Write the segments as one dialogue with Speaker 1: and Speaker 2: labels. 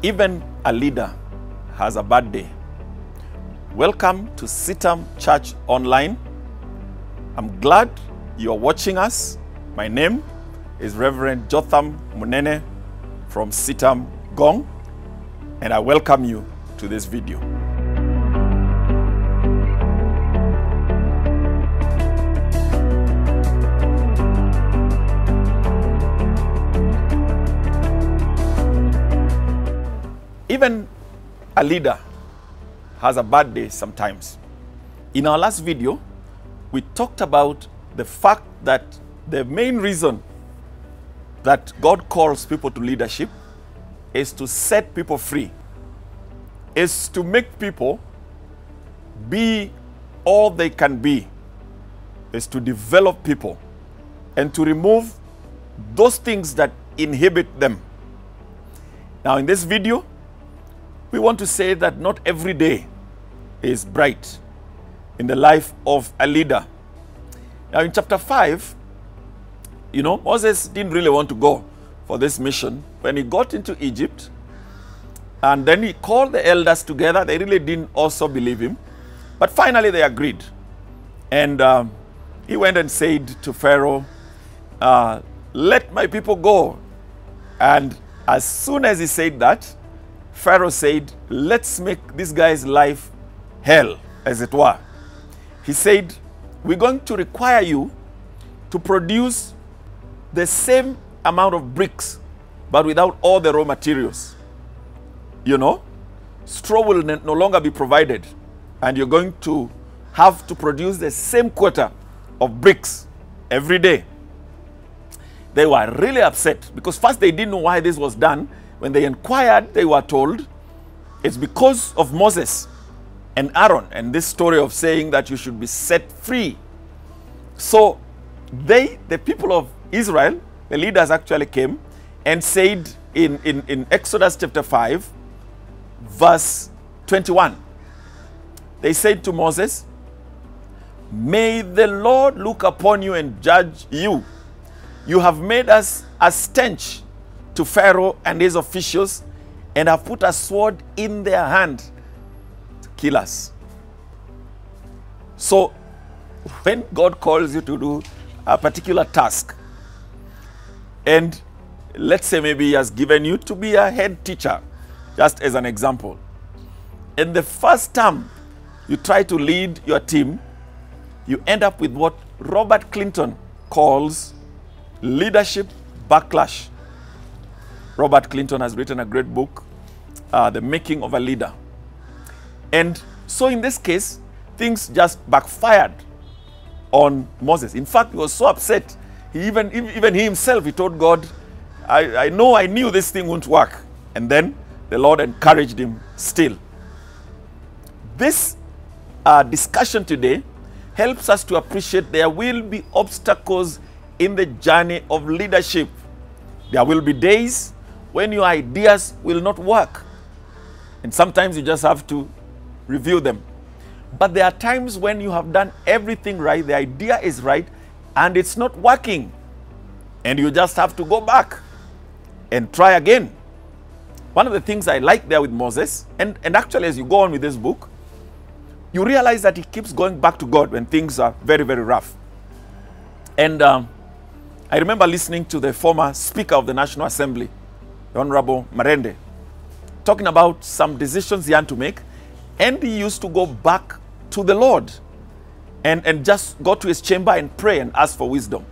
Speaker 1: Even a leader has a bad day. Welcome to CITAM Church Online. I'm glad you're watching us. My name is Rev Jotham Munene from CITAM Gong, and I welcome you to this video. Even a leader has a bad day sometimes. In our last video, we talked about the fact that the main reason that God calls people to leadership is to set people free, is to make people be all they can be, is to develop people and to remove those things that inhibit them. Now, in this video, we want to say that not every day is bright in the life of a leader. Now, in chapter 5, Moses didn't really want to go for this mission. When he got into Egypt, and then he called the elders together, they really didn't also believe him. But finally, they agreed. And he went and said to Pharaoh, let my people go. And as soon as he said that, Pharaoh said, let's make this guy's life hell, as it were. He said, we're going to require you to produce the same amount of bricks, but without all the raw materials. Straw will no longer be provided, and you're going to have to produce the same quota of bricks every day. They were really upset because first they didn't know why this was done. When they inquired, they were told it's because of Moses and Aaron and this story of saying that you should be set free. So the people of Israel, the leaders actually came and said in Exodus chapter 5, verse 21, they said to Moses, may the Lord look upon you and judge you. You have made us a stench to Pharaoh and his officials, and have put a sword in their hand to kill us. So when God calls you to do a particular task, and let's say maybe he has given you to be a head teacher, just as an example, in the first term you try to lead your team, you end up with what Robert Clinton calls leadership backlash. Robert Clinton has written a great book, The Making of a Leader. And so in this case, things just backfired on Moses. In fact, he was so upset. Even he himself, he told God, I knew this thing wouldn't work. And then the Lord encouraged him still. This discussion today helps us to appreciate there will be obstacles in the journey of leadership. There will be days when your ideas will not work. And sometimes you just have to review them. But there are times when you have done everything right, the idea is right, and it's not working. And you just have to go back and try again. One of the things I like there with Moses, and actually as you go on with this book, you realize that he keeps going back to God when things are very, very rough. And I remember listening to the former Speaker of the National Assembly, the Honorable Marende, talking about some decisions he had to make, and he used to go back to the Lord and just go to his chamber and pray and ask for wisdom.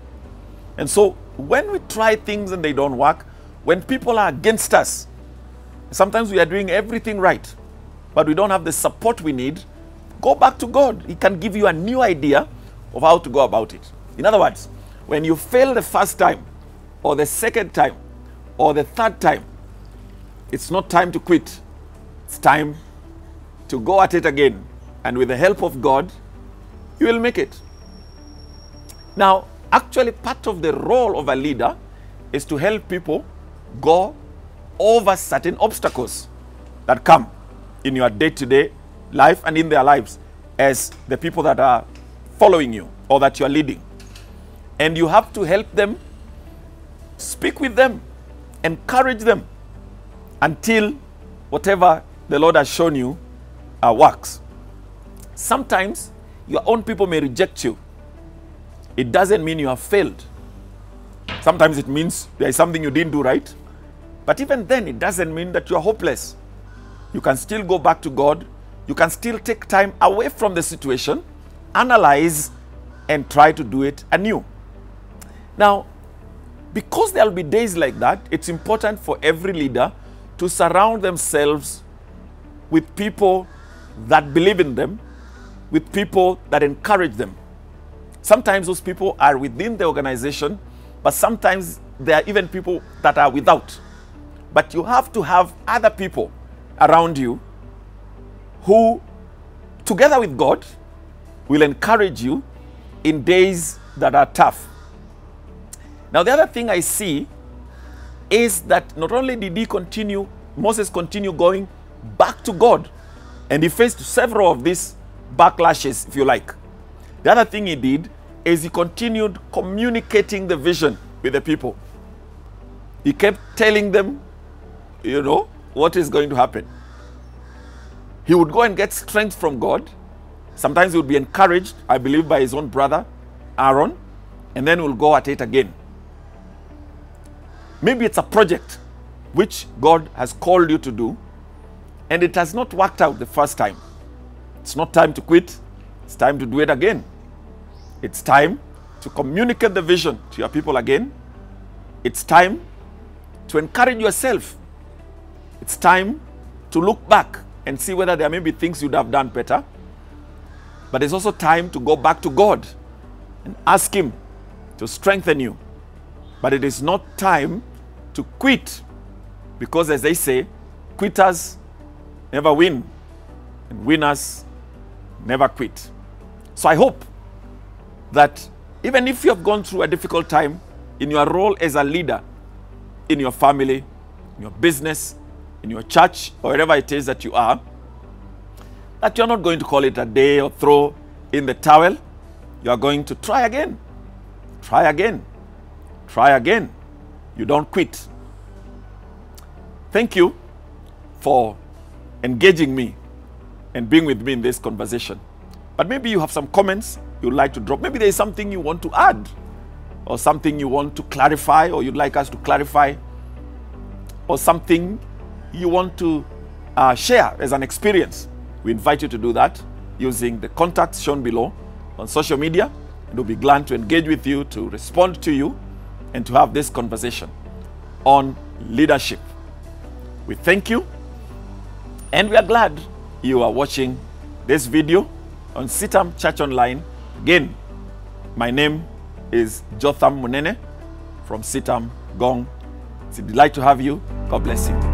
Speaker 1: And so when we try things and they don't work, when people are against us, sometimes we are doing everything right, but we don't have the support we need, go back to God. He can give you a new idea of how to go about it. In other words, when you fail the first time, or the second time, or the third time, it's not time to quit. It's time to go at it again. And with the help of God, you will make it. Now, actually, part of the role of a leader is to help people go over certain obstacles that come in your day-to-day life and in their lives as the people that are following you or that you are leading. And you have to help them, speak with them, encourage them until whatever the Lord has shown you works. Sometimes your own people may reject you. It doesn't mean you have failed. Sometimes it means there is something you didn't do right. But even then, it doesn't mean that you are hopeless. You can still go back to God. You can still take time away from the situation, analyze, and try to do it anew. Now, because there will be days like that, it's important for every leader to surround themselves with people that believe in them, with people that encourage them. Sometimes those people are within the organization, but sometimes there are even people that are without. But you have to have other people around you who, together with God, will encourage you in days that are tough. Now, the other thing I see is that not only did Moses continue going back to God, and he faced several of these backlashes, if you like. The other thing he did is he continued communicating the vision with the people. He kept telling them, what is going to happen. He would go and get strength from God. Sometimes he would be encouraged, I believe, by his own brother, Aaron, and then we'll go at it again. Maybe it's a project which God has called you to do, and it has not worked out the first time. It's not time to quit. It's time to do it again. It's time to communicate the vision to your people again. It's time to encourage yourself. It's time to look back and see whether there may be things you'd have done better. But it's also time to go back to God and ask Him to strengthen you. But it is not time to quit, because as they say, quitters never win and winners never quit. So I hope that even if you have gone through a difficult time in your role as a leader, in your family, in your business, in your church, or wherever it is that you are, that you're not going to call it a day or throw in the towel. You are going to try again. Try again. Try again. You don't quit. Thank you for engaging me and being with me in this conversation. But maybe you have some comments you'd like to drop. Maybe there is something you want to add, or something you want to clarify, or you'd like us to clarify, or something you want to share as an experience. We invite you to do that using the contacts shown below on social media, and we'll be glad to engage with you, to respond to you, and to have this conversation on leadership. We thank you, and we are glad you are watching this video on CITAM Church Online. Again, my name is Jotham Munene from CITAM Gong. It's a delight to have you. God bless you.